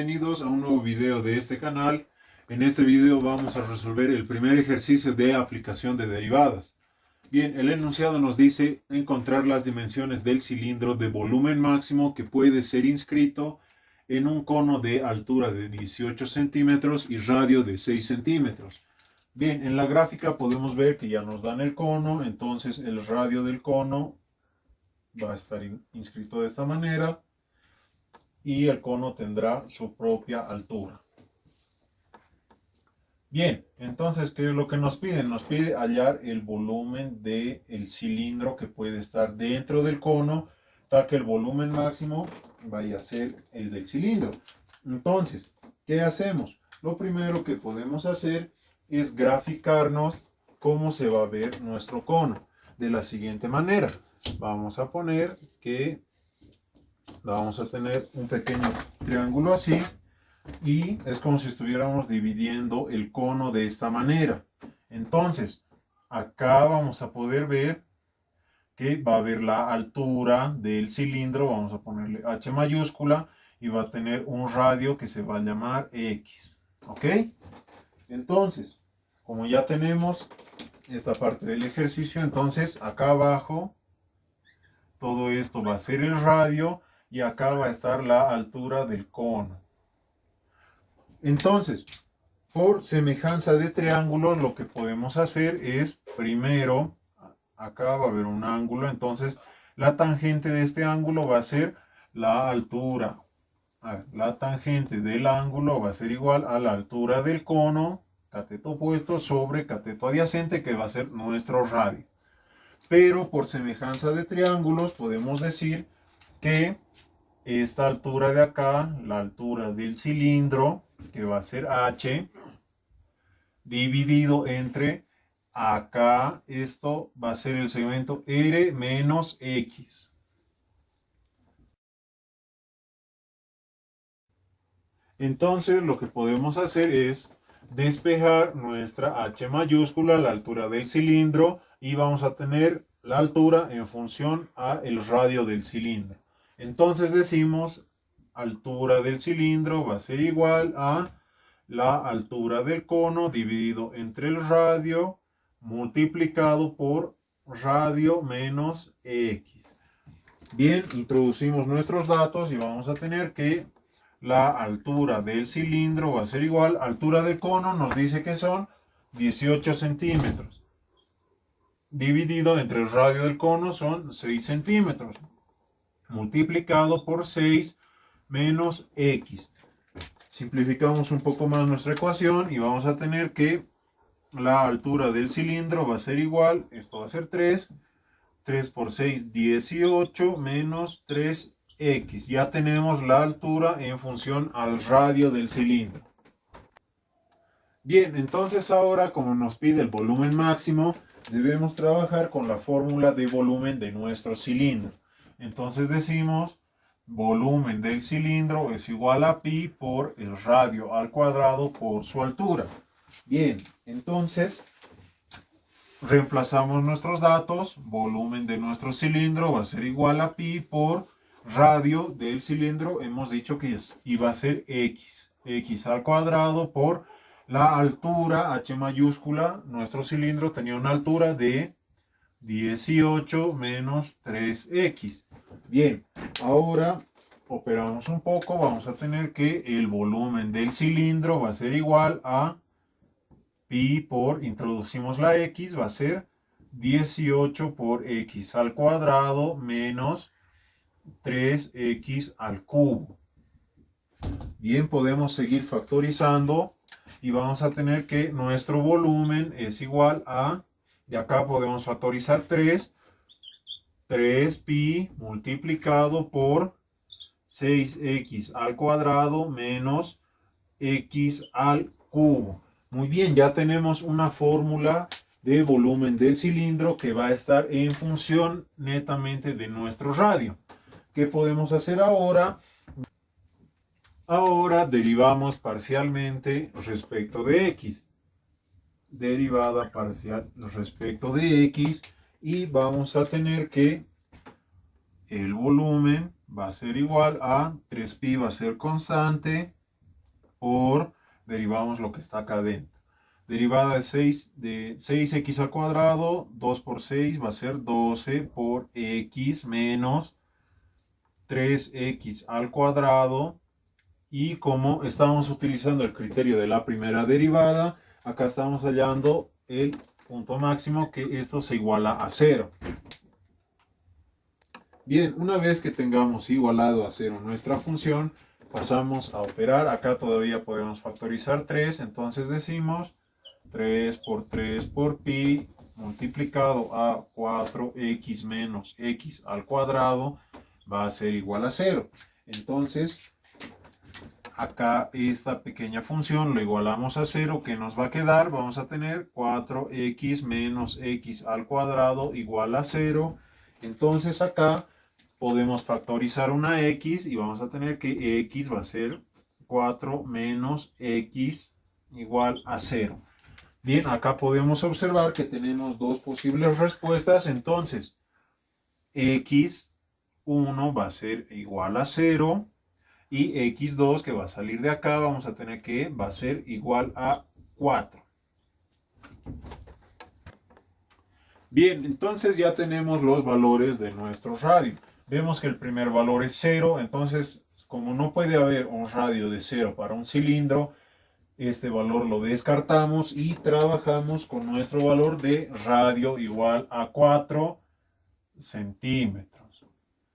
bienvenidos a un nuevo video de este canal. En este video vamos a resolver el primer ejercicio de aplicación de derivadas. Bien, el enunciado nos dice encontrar las dimensiones del cilindro de volumen máximo que puede ser inscrito en un cono de altura de 18 centímetros y radio de 6 centímetros. Bien, en la gráfica podemos ver que ya nos dan el cono, entonces el radio del cono va a estar inscrito de esta manera. Y el cono tendrá su propia altura. Bien, entonces, ¿qué es lo que nos piden? Nos pide hallar el volumen del cilindro que puede estar dentro del cono, tal que el volumen máximo vaya a ser el del cilindro. Entonces, ¿qué hacemos? Lo primero que podemos hacer es graficarnos cómo se va a ver nuestro cono. De la siguiente manera, vamos a poner que vamos a tener un pequeño triángulo así y es como si estuviéramos dividiendo el cono de esta manera. Entonces, acá vamos a poder ver que va a haber la altura del cilindro, vamos a ponerle H mayúscula y va a tener un radio que se va a llamar X. ¿Ok? Entonces, como ya tenemos esta parte del ejercicio, entonces acá abajo todo esto va a ser el radio. Y acá va a estar la altura del cono. Entonces, por semejanza de triángulos, lo que podemos hacer es, primero, acá va a haber un ángulo, entonces la tangente de este ángulo va a ser la altura. La tangente del ángulo va a ser igual a la altura del cono, cateto opuesto sobre cateto adyacente, que va a ser nuestro radio. Pero por semejanza de triángulos, podemos decir que esta altura de acá, la altura del cilindro, que va a ser H, dividido entre acá, esto va a ser el segmento R menos X. Entonces lo que podemos hacer es despejar nuestra H mayúscula, la altura del cilindro, y vamos a tener la altura en función al radio del cilindro. Entonces decimos altura del cilindro va a ser igual a la altura del cono dividido entre el radio multiplicado por radio menos X. Bien, introducimos nuestros datos y vamos a tener que la altura del cilindro va a ser igual, altura del cono nos dice que son 18 centímetros. Dividido entre el radio del cono son 6 centímetros. Multiplicado por 6 menos X. Simplificamos un poco más nuestra ecuación y vamos a tener que la altura del cilindro va a ser igual, esto va a ser 3 por 6, 18 menos 3X. Ya tenemos la altura en función al radio del cilindro. Bien, entonces ahora, como nos pide el volumen máximo, debemos trabajar con la fórmula de volumen de nuestro cilindro. Entonces decimos, volumen del cilindro es igual a pi por el radio al cuadrado por su altura. Bien, entonces reemplazamos nuestros datos, volumen de nuestro cilindro va a ser igual a pi por radio del cilindro, hemos dicho que iba a ser X, X al cuadrado por la altura, H mayúscula, nuestro cilindro tenía una altura de 18 menos 3X. Bien, ahora operamos un poco, vamos a tener que el volumen del cilindro va a ser igual a pi por, introducimos la X, va a ser 18 por X al cuadrado menos 3X al cubo. Bien, podemos seguir factorizando y vamos a tener que nuestro volumen es igual a, de acá podemos factorizar 3 pi multiplicado por 6x al cuadrado menos x al cubo. Muy bien, ya tenemos una fórmula de volumen del cilindro que va a estar en función netamente de nuestro radio. ¿Qué podemos hacer ahora? Ahora derivamos parcialmente respecto de x. Derivada parcial respecto de x y vamos a tener que el volumen va a ser igual a 3pi va a ser constante por, derivamos lo que está acá adentro. Derivada de 6x al cuadrado, 2 por 6 va a ser 12 por x menos 3x al cuadrado. Y como estamos utilizando el criterio de la primera derivada, acá estamos hallando el punto máximo, que esto se iguala a 0. Bien, una vez que tengamos igualado a 0 nuestra función, pasamos a operar. Acá todavía podemos factorizar 3, entonces decimos 3 por pi multiplicado a 4x menos x al cuadrado va a ser igual a 0. Entonces, acá esta pequeña función lo igualamos a 0, que nos va a quedar, vamos a tener 4x menos x al cuadrado igual a 0. Entonces acá podemos factorizar una x y vamos a tener que x va a ser 4 menos x igual a 0. Bien, acá podemos observar que tenemos dos posibles respuestas. Entonces, x1 va a ser igual a 0 y x2, que va a salir de acá, vamos a tener que va a ser igual a 4. Bien, entonces ya tenemos los valores de nuestro radio. Vemos que el primer valor es 0, entonces como no puede haber un radio de 0 para un cilindro, este valor lo descartamos y trabajamos con nuestro valor de radio igual a 4 centímetros.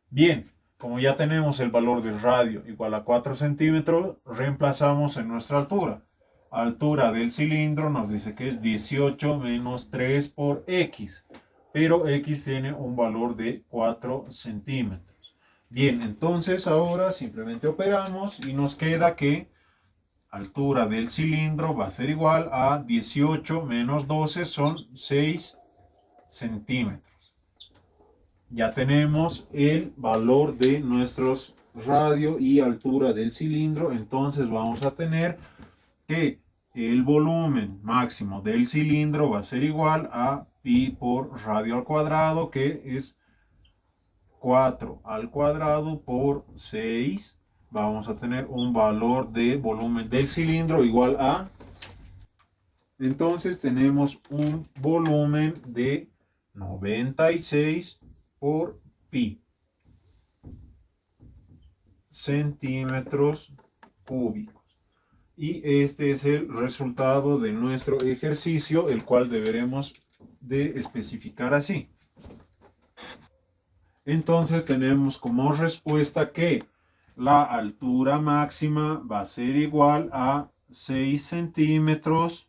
Bien, como ya tenemos el valor del radio igual a 4 centímetros, reemplazamos en nuestra altura. Altura del cilindro nos dice que es 18 menos 3 por x, pero x tiene un valor de 4 centímetros. Bien, entonces ahora simplemente operamos y nos queda que altura del cilindro va a ser igual a 18 menos 12, son 6 centímetros. Ya tenemos el valor de nuestros radio y altura del cilindro, entonces vamos a tener que el volumen máximo del cilindro va a ser igual a pi por radio al cuadrado, que es 4 al cuadrado por 6. Vamos a tener un valor de volumen del cilindro igual a, entonces tenemos un volumen de 96 por pi centímetros cúbicos. Y este es el resultado de nuestro ejercicio, el cual deberemos de especificar así. Entonces tenemos como respuesta que la altura máxima va a ser igual a 6 centímetros.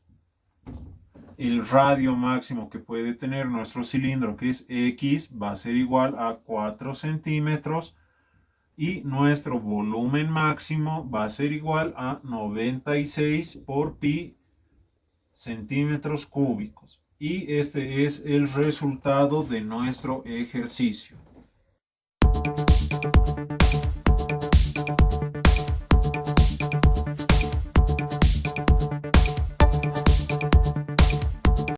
El radio máximo que puede tener nuestro cilindro, que es x, va a ser igual a 4 centímetros. Y nuestro volumen máximo va a ser igual a 96 por pi centímetros cúbicos. Y este es el resultado de nuestro ejercicio.